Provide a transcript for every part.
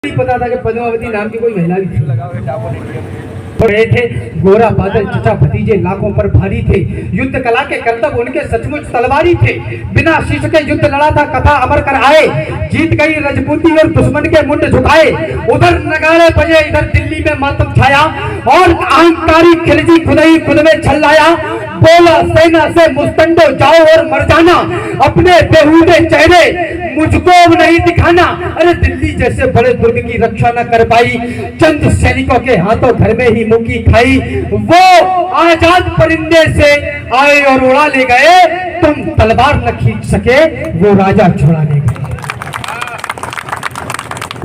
नहीं पता था कि पद्मावती नाम की कोई महिला भी थी। रहे थे गोरा बादल चचा भतीजे लाखों पर भारी थे। युद्ध कला के करतब उनके सचमुच तलवारी थे। बिना शीश के युद्ध लड़ा था कथा अमर कर आए। जीत गई रजपूती और दुश्मन के मुंड झुकाए। उधर नगाड़े बजे इधर दिल्ली में मातम छाया और अहंकारी खिलजी खुदई खुद में छल्लाया। बोला सेना से मुस्तंडो जाओ और मर जाना, अपने बेहूदे चेहरे मुझको नहीं दिखाना। अरे दिल्ली जैसे बड़े दुर्ग की रक्षा न कर पाई, चंद सैनिकों के हाथों घर में ही मुंह की खाई। वो आजाद परिंदे से आए और उड़ा ले गए, तुम तलवार न खींच सके वो राजा छुड़ा ले गए।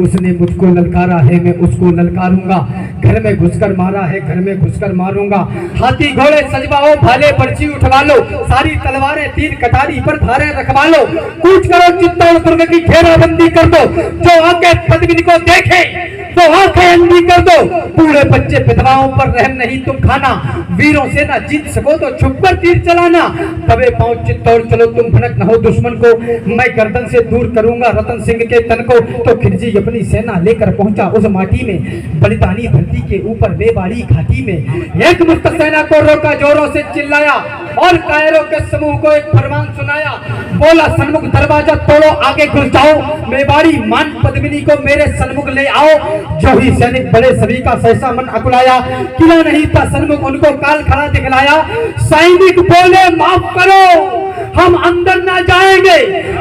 उसने मुझको ललकारा है मैं उसको ललकारूंगा, घर में घुसकर मारा है घर में घुसकर मारूंगा। हाथी घोड़े सजवाओ भाले पर्ची उठवा लो, सारी तलवारें तीर कटारी पर धारे रखवा लो। कूच करो चित्तौड़ दुर्ग की घेराबंदी कर दो, जो आके पद्मिनी को देखे तो आंखें अंधी कर दो। बूढ़े बच्चे विधवाओं पर रहम नहीं तुम खाना, वीरों से ना जीत सको तो छुप कर तीर चलाना। तबे पांव चित्तौड़ चलो तुम भनक न हो दुश्मन को, मैं गर्दन से दूर करूंगा रतन सिंह के तन को। तो खिलजी अपनी सेना लेकर पहुंचा उस माटी में, बलिदानी धरती के ऊपर मेवाड़ी घाटी में। एक मुक्त सेना को रोका, जोरों से चिल्लाया और कायरों के समूह को एक फरमान सुनाया। बोला सन्मुख दरवाजा तोड़ो आगे घुस जाओ, मेवाड़ी मान पद्मिनी को मेरे सन्मुख ले आओ। जो ही सैनिक बड़े सभी का सहसा मन अकुलाया, किला नहीं था सन्मुख उनको काल खड़ा दिखलाया। सैनिक बोले माफ करो हम अंदर ना जाएंगे,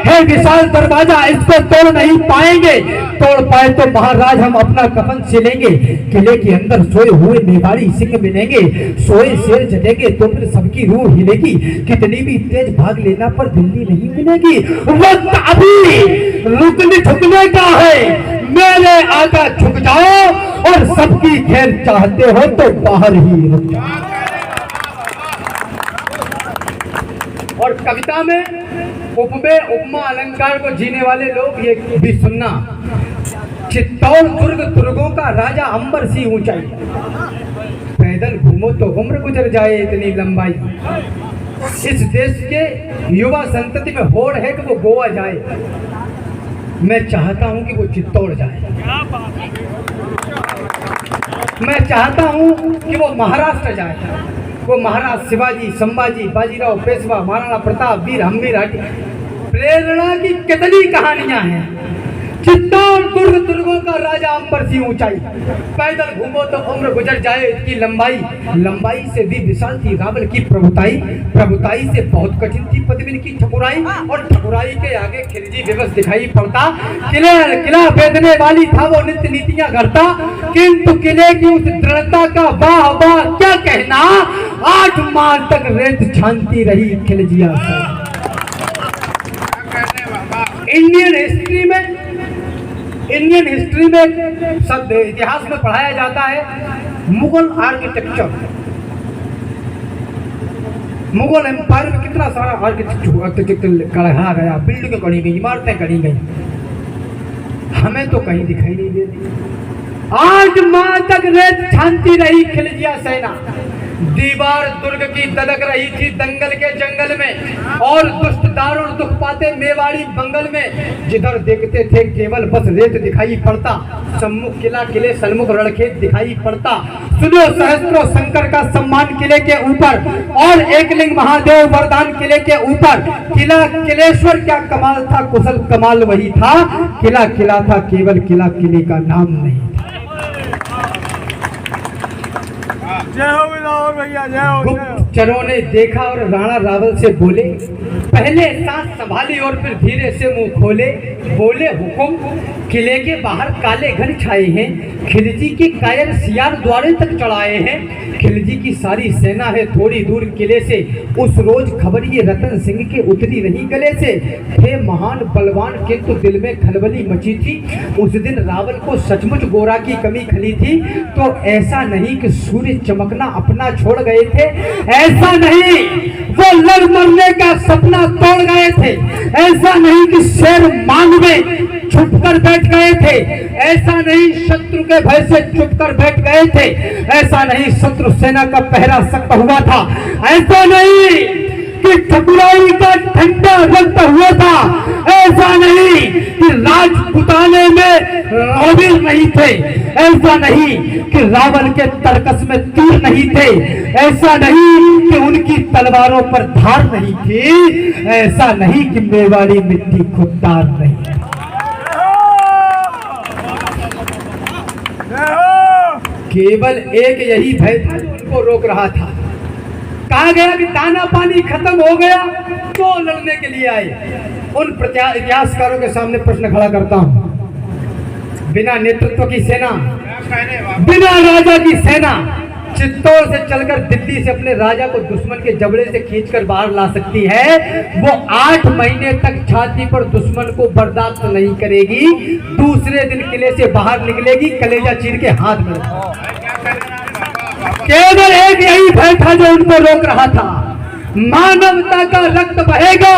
है विशाल दरवाजा इसको तोड़ नहीं पाएंगे। तोड़ पाए तो महाराज हम अपना कफन सिलेंगे, किले के अंदर सोए हुए मेवाड़ी सिंह मिलेंगे। सोए शेर जगेंगे तो फिर सबकी रूह हिलेगी, कितनी भी तेज भाग लेना पर दिल्ली नहीं मिलेगी। वक्त अभी रुकने झुकने का है, मेरे आका झुक जाओ और सबकी खैर चाहते हो तो बाहर ही रुक जाओ। और कविता में उपमे उपमा अलंकार को जीने वाले लोग ये भी सुनना। चित्तौड़ दुर्ग दुर्गों का राजा अंबर सी ऊंचाई, पैदल घूमो तो उम्र गुजर जाए इतनी लंबाई। इस देश के युवा संतति में होड़ है कि वो गोवा जाए, मैं चाहता हूं कि वो चित्तौड़ जाए। मैं चाहता हूं कि वो महाराष्ट्र जाए, वो महाराज शिवाजी संभाजी बाजीराव पेशवा महाराणा प्रताप वीर हम्मीर हाटी। प्रेरणा की कितनी कहानियां हैं। चित्तौड़ दुर्ग दुर्गों का राजा अंबर सी ऊंचाई, पैदल घूमो तो उम्र गुजर जाए इसकी लंबाई। लंबाई से भी विशाल थी रावल की प्रभुताई, प्रभुताई से बहुत कठिन थी पद्मिनी की ठकुराई। और ठकुराई के आगे खिलजी दिवस दिखाई पड़ता। किला बेदने वाली था वो नित्य नीतियां गढ़ता, किंतु किले की उस दृढ़ता का वाह वाह क्या कहना। 8 माह तक रेत छानती रही खिलजिया से। इंडियन हिस्ट्री में सब इतिहास में पढ़ाया जाता है मुगल आर्किटेक्चर। मुगल एम्पायर में कितना सारा आर्किटेक्चर गढ़ा गया, बिल्डिंगें गढ़ी गई, इमारतें गढ़ी गई, हमें तो कहीं दिखाई नहीं देती। 8 माह तक रेत छानती रही खिलजिया सेना। दीवार दुर्ग की ददक रही थी दंगल के जंगल में, और दुष्ट दारुण दुख पाते मेवाड़ी बंगल में। जिधर देखते थे केवल बस रेत दिखाई पड़ता, सम्मुख किला किले सन्मुख रणखेत दिखाई पड़ता। सुनो सहस्त्रों शंकर का सम्मान किले के ऊपर, और एकलिंग महादेव वरदान किले के ऊपर। किला किलेश्वर क्या कमाल था, कुशल कमाल वही था। किला किला था केवल किला किले का नाम नहीं था। गुप्तचरों ने देखा और राणा रावल से बोले, पहले सांस संभाली और फिर धीरे से मुंह खोले। बोले हुकुम, किले के बाहर काले घन छाए हैं, खिलजी के कायर सियार द्वारे तक चढ़ाए हैं। खिलजी की सारी सेना है थोड़ी दूर किले से, उस रोज खबर ये रतन सिंह के उतरी रही गले से। थे महान बलवान किंतु दिल में खलबली मची थी, उस दिन रावल को सचमुच गोरा की कमी खली थी। तो ऐसा नहीं कि सूर्य चमकना अपना छोड़ गए थे, ऐसा नहीं वो लड़ मरने का सपना तोड़ गए थे, ऐसा नहीं कि शेर मांग में छुप कर बैठ गए थे, ऐसा नहीं शत्रु के भय से चुप कर बैठ गए थे, ऐसा नहीं शत्रु सेना का पहरा सख्त हुआ था, ऐसा नहीं कि ठकुराई का ठंडा रक्त हुआ था, ऐसा नहीं कि राजपुताने में महावीर नहीं थे, ऐसा नहीं कि रावण के तरकस में तीर नहीं थे, ऐसा नहीं कि उनकी तलवारों पर धार नहीं थी, ऐसा नहीं कि मेवाड़ी मिट्टी खुददार नहीं। केवल एक यही भय था जो उनको रोक रहा था। कहा गया कि दाना पानी खत्म हो गया तो लड़ने के लिए आए। उन इतिहासकारों के सामने प्रश्न खड़ा करता हूं, बिना नेतृत्व की सेना, बिना राजा की सेना चित्तौड़ से चलकर दिल्ली से अपने राजा को दुश्मन के जबड़े से खींचकर बाहर ला सकती है, वो 8 महीने तक छाती पर दुश्मन को बर्दाश्त नहीं करेगी। दूसरे दिन किले से बाहर निकलेगी, कलेजा चीर के हाथ में। केवल एक यही भय था जो उनको रोक रहा था, मानवता का रक्त बहेगा,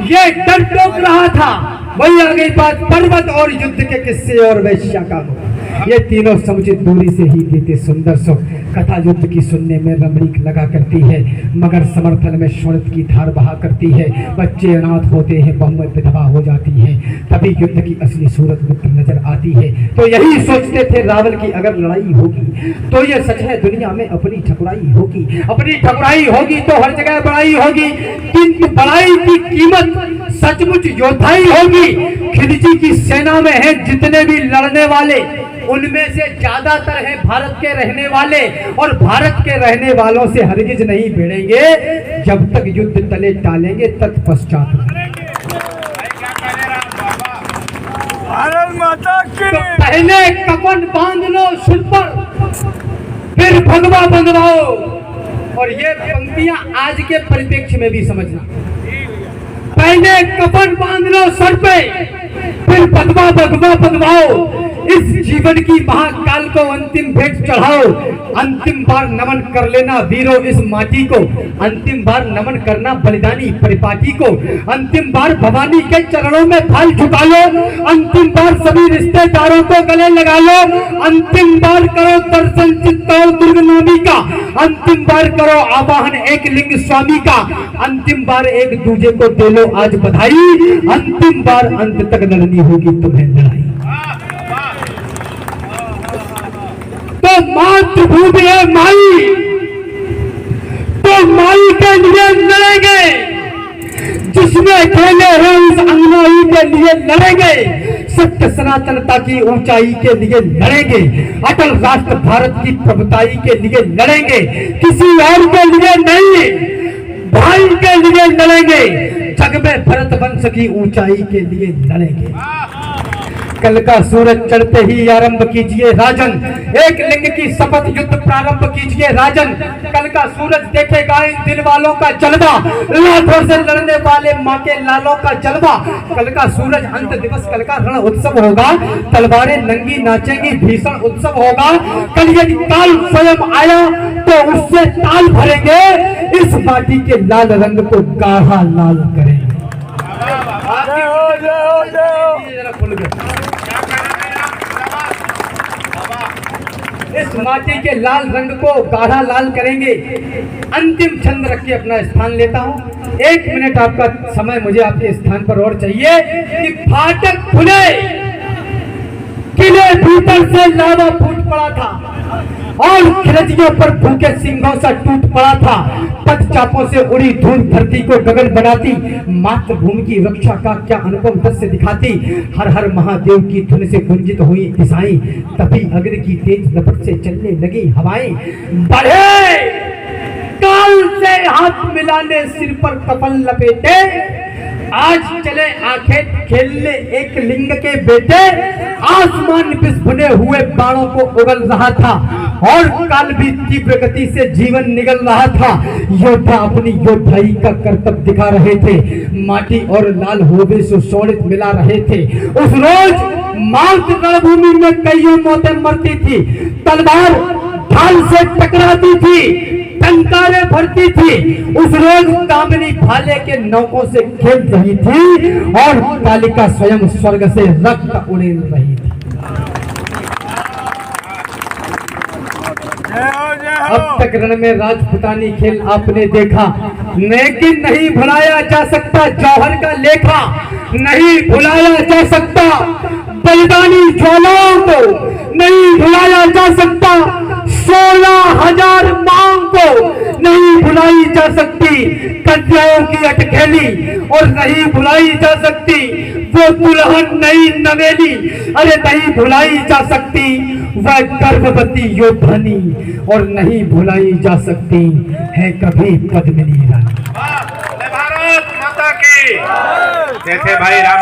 ये डर टोक रहा था। वही आ गई बात पर्वत और युद्ध के किस्से और वैश्या का। ये तीनों समुचित दूरी से ही बीते सुंदर सुख। कथा युद्ध की सुनने में रमणीक लगा करती है, मगर समर्थन में शोणित की धार बहा करती है। बच्चे अनाथ होते हैं, बहुएं विधवा हो जाती हैं, तभी युद्ध की असली सूरत मित्र नजर आती है। तो यही सोचते थे रावण की अगर लड़ाई होगी तो ये सच है दुनिया में अपनी ठकुराई होगी, अपनी ठकुराई होगी तो हर जगह बड़ाई होगी, किंतु बड़ाई की कीमत सचमुच योद्धाई होगी। खिलजी की सेना में है जितने भी लड़ने वाले, उनमें से ज्यादातर हैं भारत के रहने वाले, और भारत के रहने वालों से हरगिज नहीं भिड़ेंगे जब तक युद्ध तले टालेंगे तत्पश्चात। तो पहले कफन बांध लो सिर पर, फिर भगवा बंधवाओ। और ये पंक्तियां आज के परिप्रेक्ष्य में भी समझना, पहले कफन बांध लो सर पे, फिर भगवा भगवा बंधवाओ। इस जीवन की महाकाल को अंतिम भेंट चढ़ाओ, अंतिम बार नमन कर लेना वीरों इस माटी को, अंतिम बार नमन करना बलिदानी परिपाटी को, अंतिम बार भवानी के चरणों में फाल झुका लो, अंतिम बार सभी रिश्तेदारों को गले लगा लो, अंतिम बार करो दर्शन चित्तौड़ दुर्ग नवमी का, अंतिम बार करो आवाहन एक लिंग स्वामी का, अंतिम बार एक दूजे को दे लो आज बधाई, अंतिम बार अंत तक लड़नी होगी तुम्हें लड़ाई। तो मातृभूमि है माई, तो माई के लिए लड़ेंगे, जिसमें खेले हैं उस अंगनाई के लिए लड़ेंगे, सत्य सनातनता की ऊंचाई के लिए लड़ेंगे, अटल राष्ट्र भारत की प्रभुताई के लिए लड़ेंगे, किसी और के लिए नहीं, भाई के लिए लड़ेंगे, जग में भरत वंश की ऊंचाई के लिए लड़ेंगे। कल का सूरज चढ़ते ही आरंभ कीजिए राजन, एक लिंग की शपथ युद्ध प्रारंभ कीजिए राजन। कल का सूरज देखेगा इन दिल वालों का जलवा, लाखों से लड़ने वाले माँ के लालों का जलवा। कल का सूरज अंत दिवस, कल का रण उत्सव होगा, तलवारें नंगी नाचेंगी, भीषण उत्सव होगा। कल यदि काल स्वयं आया तो उससे ताल भरेंगे, इस माटी के लाल रंग को गाढ़ा लाल करेंगे। इस माटी के लाल रंग को गाढ़ा लाल करेंगे। अंतिम छंद रख के अपना स्थान लेता हूँ। 1 मिनट आपका समय मुझे आपके स्थान पर और चाहिए कि फाटक खुले, किले भीतर से लावा फूट पड़ा था और खिलजियों पर भूखे सिंहों सा टूट पड़ा था। पदचापों से उड़ी धूल धरती को गगन बनाती, मातृभूमि की रक्षा का क्या अनुपम दृश्य दिखाती। हर हर महादेव की धुन से गुंजित हुई दिशाएं, तभी अग्नि की तेज लपट से चलने लगी हवाएं। बढ़े काल से हाथ मिलाने, सिर पर कफन लपेटे, आज चले आंखें खेलने एक लिंग के बेटे। आसमान बिस्फुने हुए बाणों को उगल रहा था और काल भी तीव्र गति से जीवन निगल रहा था। योद्धा अपनी योद्धाई का कर्तव्य दिखा रहे थे, माटी और लाल होबे सुशोणित मिला रहे थे। उस रोज माउत रणभूमि में कईयों मौतें मरती थी, तलवार ढाल से टकराती थी, टंकारे भरती थी। उस रोज कामिनी भाले के नौकों से खेल रही थी और कालिका स्वयं स्वर्ग से रक्त उड़ेल रही थी। अब तक रण में राजपुतानी खेल आपने देखा, लेकिन नहीं भुलाया जा सकता जौहर का लेखा, नहीं भुलाया जा सकता बलिदानी ज्वालाओं नहीं भुलाया जा सकता, 16,000 मांग को नहीं भुलाई जा सकती, कन्याओं की अटखेली और नहीं भुलाई जा सकती वो दुल्हन नई नवेली, अरे नहीं भुलाई जा सकती वह गर्भवती योद्धानी और नहीं भुलाई जा सकती है कभी पद्मिनी रानी। भारत माता की। जैसे भाई राम